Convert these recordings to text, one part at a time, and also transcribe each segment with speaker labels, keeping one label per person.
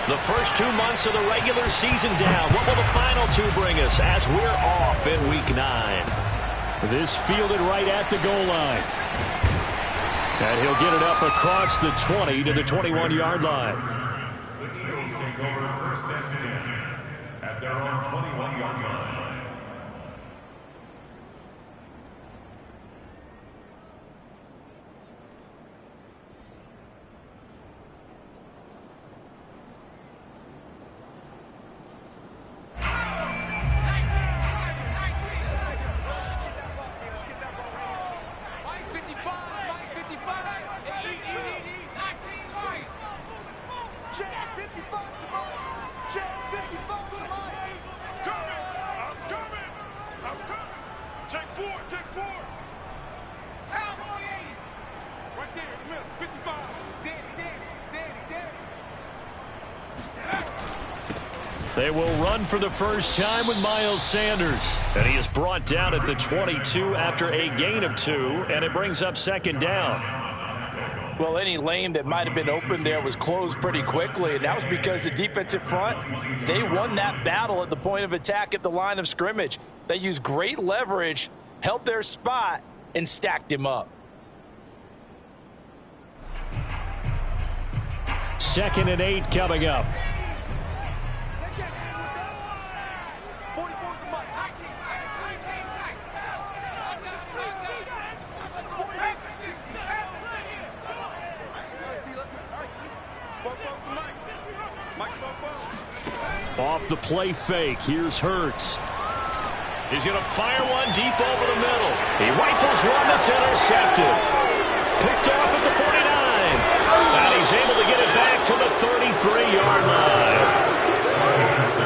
Speaker 1: The first 2 months of the regular season down. What will the final 2 bring us as we're off in Week 9?
Speaker 2: This fielded right at the goal line. And he'll get it up across the 20 to the 21-yard line.
Speaker 3: The Eagles take over first and 10 at their own 21-yard line.
Speaker 2: They will run for the first time with Miles Sanders. And he is brought down at the 22 after a gain of 2, and it brings up second down.
Speaker 4: Well, any lane that might have been open there was closed pretty quickly, and that was because the defensive front, they won that battle at the point of attack at the line of scrimmage. They used great leverage, held their spot, and stacked him up.
Speaker 2: Second and 8 coming up. Off the play fake, here's Hurts. He's going to fire one deep over the middle. He rifles one that's intercepted. Picked off at the 49. And he's able to get it back to the 33-yard line.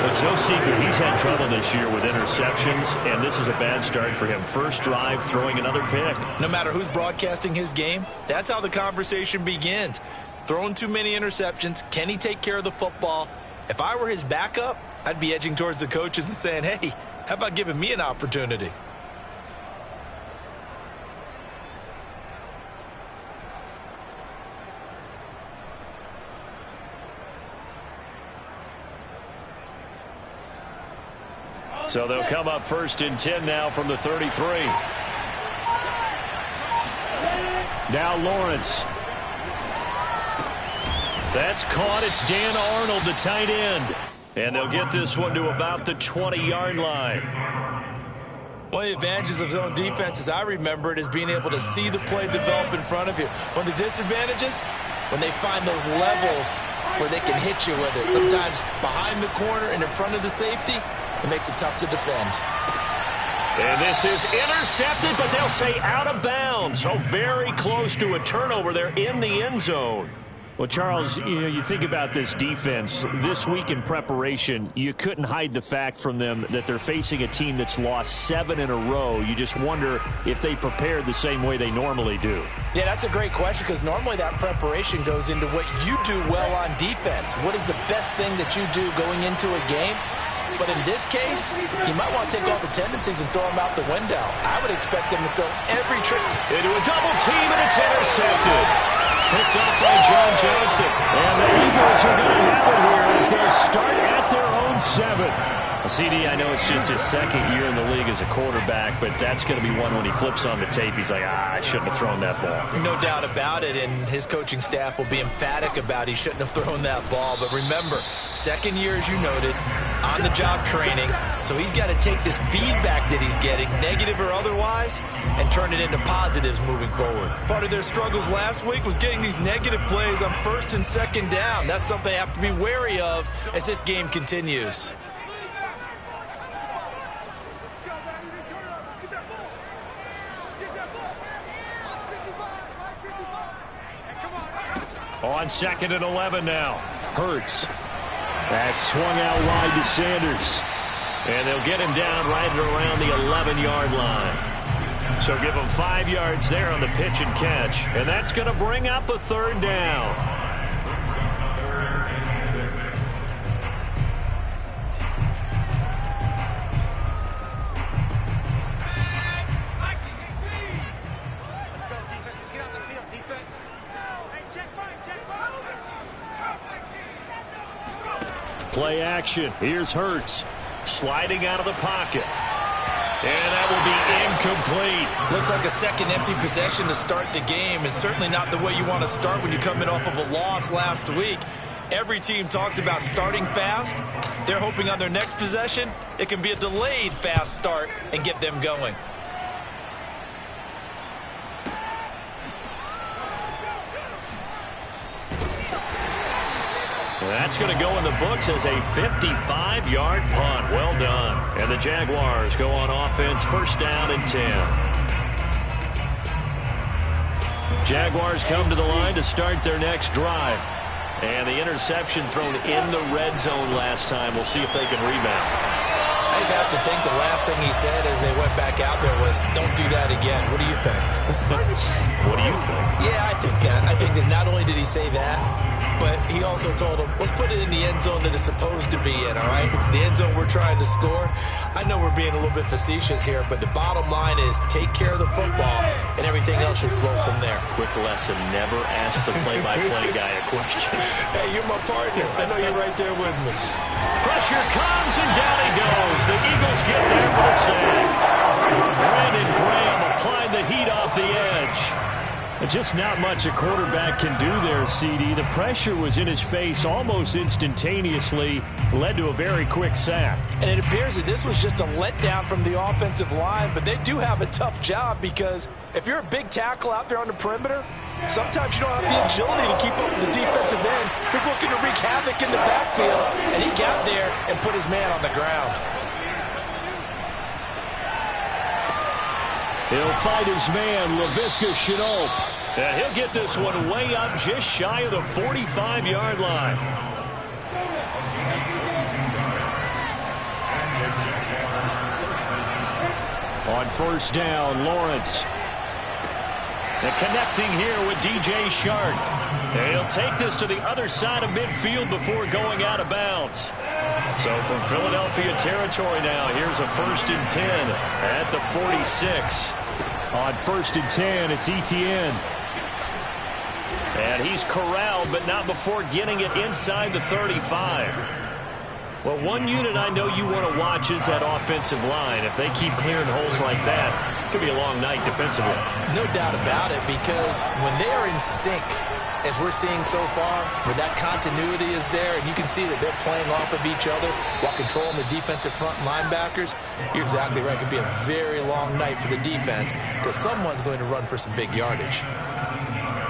Speaker 2: It's no secret he's had trouble this year with interceptions, and this is a bad start for him. First drive, throwing another pick.
Speaker 4: No matter who's broadcasting his game, that's how the conversation begins. Throwing too many interceptions, can he take care of the football? If I were his backup, I'd be edging towards the coaches and saying, hey, how about giving me an opportunity?
Speaker 2: So they'll come up first and 10 now from the 33. Now Lawrence. That's caught. It's Dan Arnold, the tight end. And they'll get this one to about the 20-yard line.
Speaker 4: One of the advantages of zone defense, as I remember it, is being able to see the play develop in front of you. One of the disadvantages, when they find those levels where they can hit you with it. Sometimes behind the corner and in front of the safety, it makes it tough to defend.
Speaker 2: And this is intercepted, but they'll say out of bounds. So very close to a turnover there in the end zone. Well, Charles, you think about this defense. This week in preparation, you couldn't hide the fact from them that they're facing a team that's lost 7 in a row. You just wonder if they prepared the same way they normally do.
Speaker 4: Yeah, that's a great question, because normally that preparation goes into what you do well on defense. What is the best thing that you do going into a game? But in this case, you might want to take all the tendencies and throw them out the window. I would expect them to throw every trick.
Speaker 2: Into a double team, and it's intercepted. Picked up by John Johnson. And the Eagles are going to have it here as they'll start at their own 7. CD, I know it's just his second year in the league as a quarterback, but that's going to be one when he flips on the tape. He's like, I shouldn't have thrown that ball.
Speaker 4: No doubt about it, and his coaching staff will be emphatic about he shouldn't have thrown that ball. But remember, second year, as you noted, on-the-job training, so he's got to take this feedback that he's getting, negative or otherwise, and turn it into positives moving forward. Part of their struggles last week was getting these negative plays on first and second down. That's something they have to be wary of as this game continues.
Speaker 2: On second and 11 now. Hurts. That swung out wide to Sanders. And they'll get him down right around the 11-yard line. So give him 5 yards there on the pitch and catch. And that's going to bring up a third down. Play action. Here's Hurts. Sliding out of the pocket. And that will be incomplete.
Speaker 4: Looks like a second empty possession to start the game, and certainly not the way you want to start when you come in off of a loss last week. Every team talks about starting fast. They're hoping on their next possession, it can be a delayed fast start and get them going.
Speaker 2: That's going to go in the books as a 55-yard punt. Well done. And the Jaguars go on offense, first down and 10. Jaguars come to the line to start their next drive. And the interception thrown in the red zone last time. We'll see if they can rebound.
Speaker 4: I just have to think the last thing he said as they went back out there was, don't do that again. What do you think?
Speaker 2: What do you think?
Speaker 4: Yeah, I think that. I think that not only did he say that, but he also told him, let's put it in the end zone that it's supposed to be in, all right? The end zone we're trying to score. I know we're being a little bit facetious here, but the bottom line is take care of the football, and everything else should flow from there.
Speaker 2: Quick lesson, never ask the play-by-play guy a question.
Speaker 4: Hey, you're my partner. I know you're right there with me.
Speaker 2: Pressure comes, and down he goes. The Eagles get there for the sack. Brandon Graham applied the heat off the edge. Just not much a quarterback can do there, CD. The pressure was in his face almost instantaneously, led to a very quick sack.
Speaker 5: And it appears that this was just a letdown from the offensive line, but they do have a tough job because if you're a big tackle out there on the perimeter, sometimes you don't have the agility to keep up with the defensive end. He's looking to wreak havoc in the backfield, and he got there and put his man on the ground.
Speaker 2: He'll fight his man, Laviska Shenault. And he'll get this one way up just shy of the 45-yard line. On first down, Lawrence. And connecting here with DJ Shark. And he'll take this to the other side of midfield before going out of bounds. So from Philadelphia territory now, here's a 1st and 10 at the 46. On 1st and 10, it's Etienne. And he's corralled, but not before getting it inside the 35. Well, one unit I know you want to watch is that offensive line. If they keep clearing holes like that, it could be a long night defensively.
Speaker 4: No doubt about it, because when they are in sync, as we're seeing so far, where that continuity is there, and you can see that they're playing off of each other while controlling the defensive front linebackers, you're exactly right. It could be a very long night for the defense because someone's going to run for some big yardage.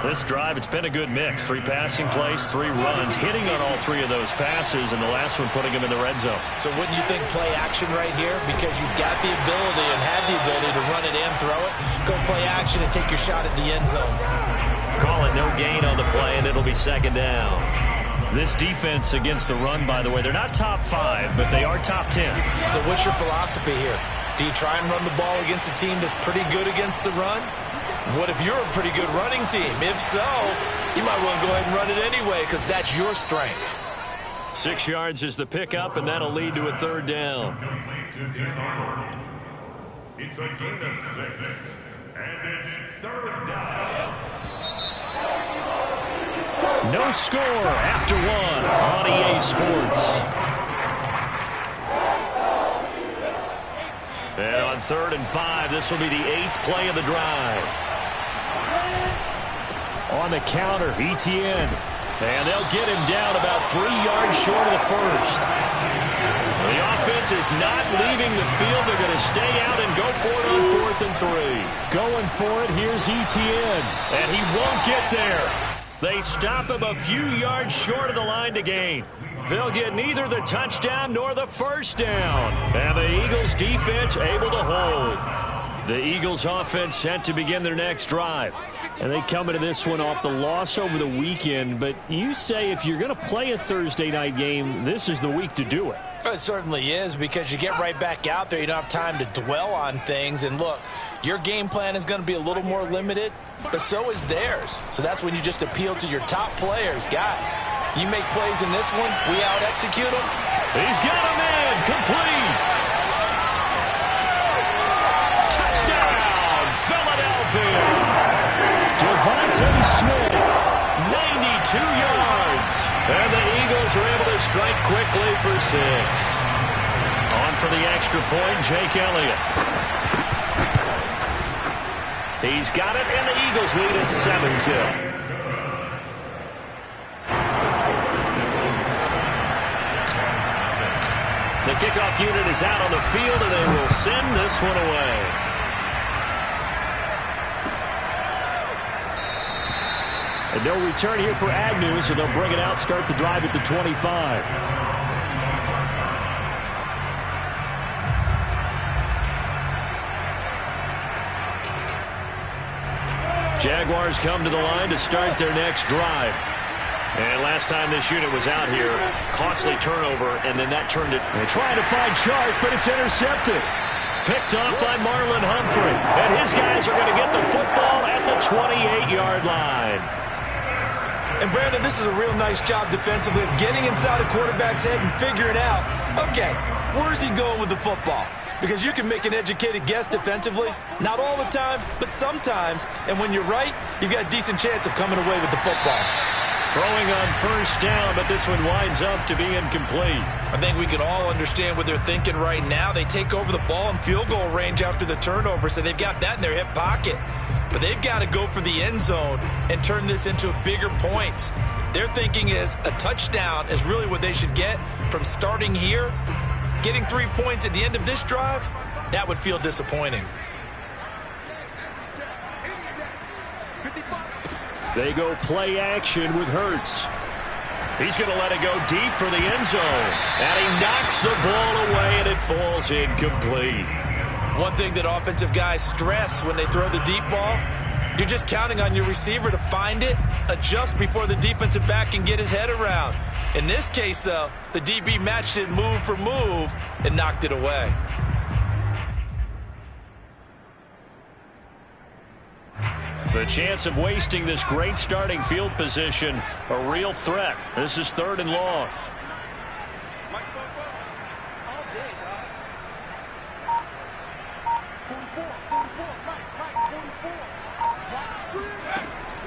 Speaker 2: This drive, it's been a good mix. 3 passing plays, 3 runs, hitting on all 3 of those passes, and the last one putting him in the red zone.
Speaker 4: So wouldn't you think play action right here? Because you've got the ability and have the ability to run it in, throw it, go play action, and take your shot at the end zone.
Speaker 2: Call it no gain on the play, and it'll be 2nd down. This defense against the run, by the way, they're not top 5, but they are top 10.
Speaker 4: So what's your philosophy here? Do you try and run the ball against a team that's pretty good against the run? What if you're a pretty good running team? If so, you might want to go ahead and run it anyway because that's your strength.
Speaker 2: 6 yards is the pickup, and that'll lead to a 3rd down.
Speaker 3: It's a gain of 6, and it's 3rd down.
Speaker 2: No score after 1 on EA Sports. And on 3rd and 5, this will be the 8th play of the drive. On the counter, Etienne. And they'll get him down about 3 yards short of the first. The offense is not leaving the field. They're going to stay out and go for it on 4th and 3. Going for it, here's Etienne. And he won't get there. They stop him a few yards short of the line to gain. They'll get neither the touchdown nor the first down. And the Eagles defense able to hold. The Eagles offense set to begin their next drive. And they come into this one off the loss over the weekend. But you say if you're going to play a Thursday night game, this is the week to do it.
Speaker 5: It certainly is, because you get right back out there. You don't have time to dwell on things. And look, your game plan is going to be a little more limited, but so is theirs. So that's when you just appeal to your top players. Guys, you make plays in this one, we out-execute them.
Speaker 2: He's got a man, complete. Touchdown, Philadelphia. Devontae Smith, 92 yards. And the Eagles are able to strike quickly for 6. On for the extra point, Jake Elliott. He's got it, and the Eagles lead at 7-0. The kickoff unit is out on the field, and they will send this one away. And no return here for Agnew, so they'll bring it out, start the drive at the 25. Jaguars come to the line to start their next drive. And last time this unit was out here, costly turnover, and then that turned it. They're trying to find Chark, but it's intercepted. Picked off by Marlon Humphrey. And his guys are going to get the football at the 28-yard line.
Speaker 5: And Brandon, this is a real nice job defensively of getting inside a quarterback's head and figuring out, okay, where's he going with the football? Because you can make an educated guess defensively, not all the time, but sometimes. And when you're right, you've got a decent chance of coming away with the football.
Speaker 2: Throwing on first down, but this one winds up to be incomplete.
Speaker 4: I think we can all understand what they're thinking right now. They take over the ball in field goal range after the turnover, so they've got that in their hip pocket. But they've got to go for the end zone and turn this into bigger points. Their thinking is a touchdown is really what they should get from starting here. Getting 3 points at the end of this drive, that would feel disappointing.
Speaker 2: They go play action with Hurts. He's going to let it go deep for the end zone. And he knocks the ball away, and it falls incomplete.
Speaker 5: One thing that offensive guys stress when they throw the deep ball, you're just counting on your receiver to find it, adjust before the defensive back can get his head around. In this case, though, the DB matched it move for move and knocked it away.
Speaker 2: The chance of wasting this great starting field position, a real threat. This is 3rd and long.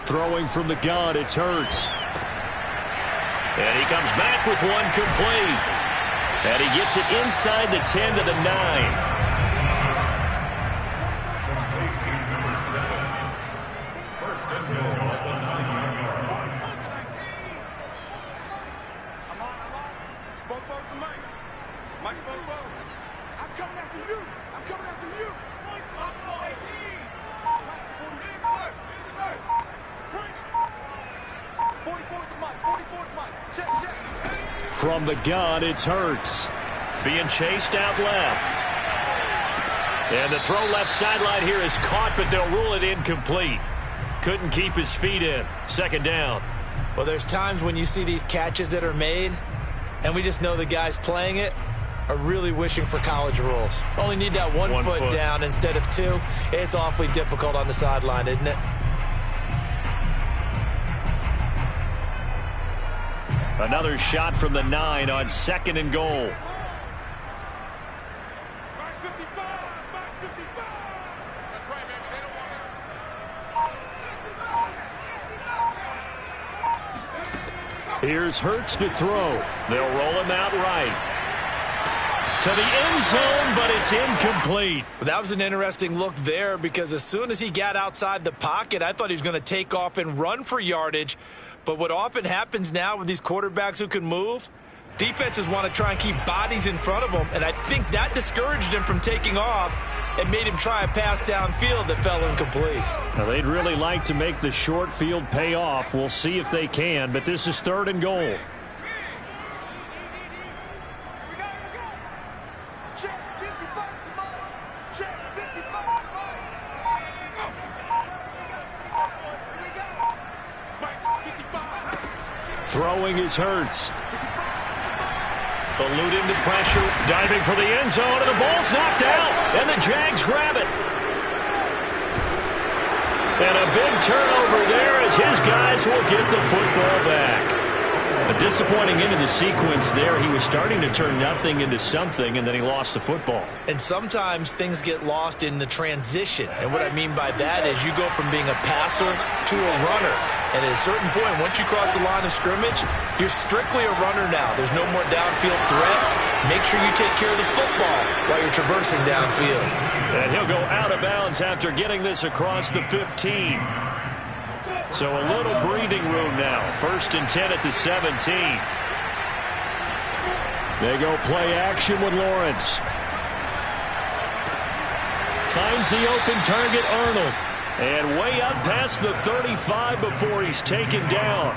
Speaker 2: Throwing from the gun, it's Hurts. And he comes back with one complete. And he gets it inside the 10 to the 9. From the gun, it's Hurts. Being chased out left. And the throw left sideline here is caught, but they'll rule it incomplete. Couldn't keep his feet in. 2nd down.
Speaker 5: Well, there's times when you see these catches that are made, and we just know the guys playing it are really wishing for college rules. Only need that one foot down instead of 2. It's awfully difficult on the sideline, isn't it?
Speaker 2: Another shot from the 9 on 2nd and goal. Here's Hurts to throw. They'll roll him out right. To the end zone, but it's incomplete.
Speaker 5: That was an interesting look there because as soon as he got outside the pocket, I thought he was going to take off and run for yardage. But what often happens now with these quarterbacks who can move, defenses want to try and keep bodies in front of them, and I think that discouraged him from taking off and made him try a pass downfield that fell incomplete.
Speaker 2: Now, they'd really like to make the short field pay off. We'll see if they can, but this is 3rd and goal. Throwing is Hurts. Eluding the pressure, diving for the end zone, and the ball's knocked out, and the Jags grab it. And a big turnover there as his guys will get the football back. A disappointing end of the sequence there. He was starting to turn nothing into something, and then he lost the football.
Speaker 5: And sometimes things get lost in the transition. And what I mean by that is you go from being a passer to a runner. And at a certain point, once you cross the line of scrimmage, you're strictly a runner now. There's no more downfield threat. Make sure you take care of the football while you're traversing downfield.
Speaker 2: And he'll go out of bounds after getting this across the 15. So a little breathing room now. 1st and 10 at the 17. They go play action with Lawrence. Finds the open target, Arnold. And way up past the 35 before he's taken down.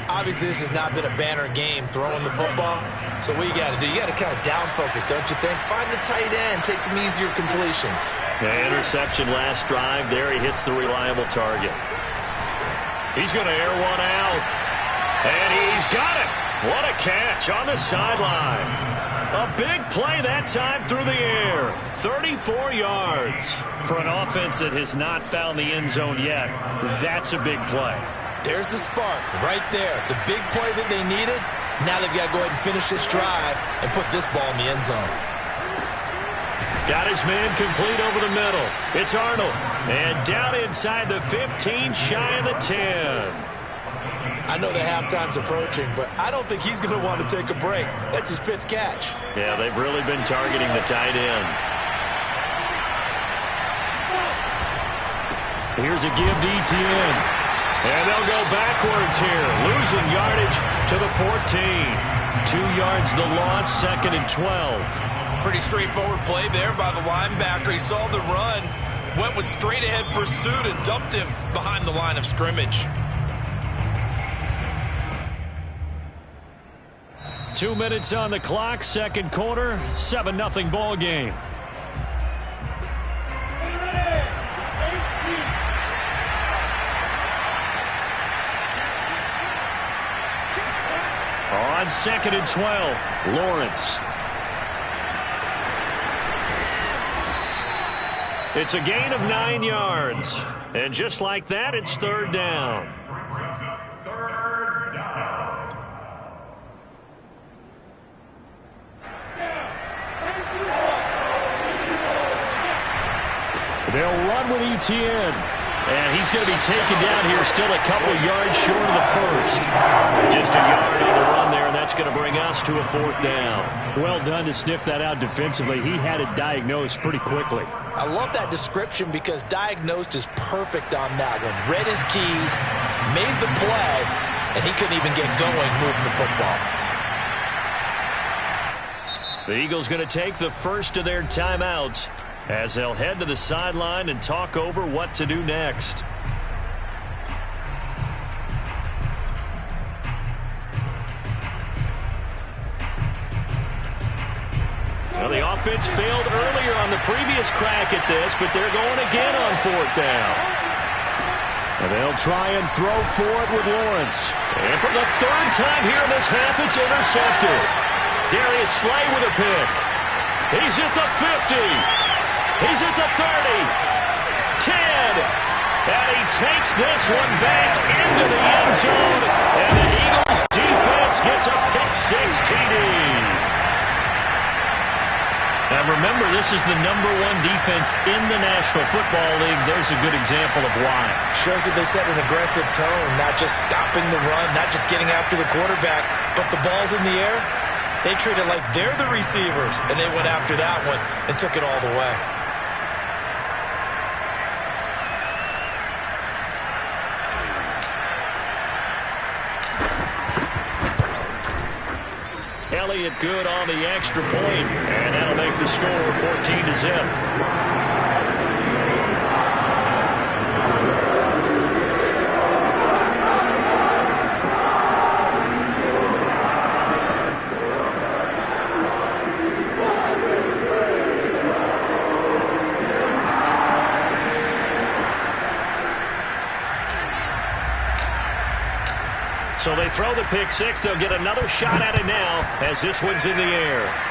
Speaker 5: Obviously, this has not been a banner game throwing the football. So what you got to do, you got to kind of down focus, don't you think? Find the tight end, take some easier completions.
Speaker 2: The interception last drive. There he hits the reliable target. He's going to air one out. And he's got it. What a catch on the sideline. A big play that time through the air. 34 yards. For an offense that has not found the end zone yet, that's a big play.
Speaker 5: There's the spark right there. The big play that they needed. Now they've got to go ahead and finish this drive and put this ball in the end zone.
Speaker 2: Got his man complete over the middle. It's Arnold. And down inside the 15, shy of the 10.
Speaker 5: I know the halftime's approaching, but I don't think he's going to want to take a break. That's his 5th catch.
Speaker 2: Yeah, they've really been targeting the tight end. Here's a give to Etienne. And they'll go backwards here. Losing yardage to the 14. 2 yards the loss, 2nd and 12.
Speaker 5: Pretty straightforward play there by the linebacker. He saw the run, went with straight-ahead pursuit, and dumped him behind the line of scrimmage.
Speaker 2: 2 minutes on the clock, 2nd quarter, 7-0 ball game. On 2nd and 12, Lawrence. It's a gain of 9 yards. And just like that, it's 3rd down. They'll run with Etienne. And he's going to be taken down here, still a couple yards short of the 1st. Just a yard on the run there, and that's going to bring us to a 4th down. Well done to sniff that out defensively. He had it diagnosed pretty quickly.
Speaker 5: I love that description because diagnosed is perfect on that one. Read his keys, made the play, and he couldn't even get going moving the football.
Speaker 2: The Eagles going to take the first of their timeouts as they'll head to the sideline and talk over what to do next. Well, the offense failed earlier on the previous crack at this, but they're going again on 4th down. And they'll try and throw for it with Lawrence. And for the 3rd time here in this half, it's intercepted. Darius Slay with a pick. He's at the 50. He's at the 30, 10, and he takes this one back into the end zone, and the Eagles defense gets a pick-6 TD. And remember, this is the #1 defense in the National Football League. There's a good example of why.
Speaker 5: Shows that they set an aggressive tone, not just stopping the run, not just getting after the quarterback, but the ball's in the air. They treat it like they're the receivers, and they went after that one and took it all the way.
Speaker 2: Elliott good on the extra point, and that'll make the score 14-0. So they throw the pick-6. They'll get another shot at it now as this one's in the air.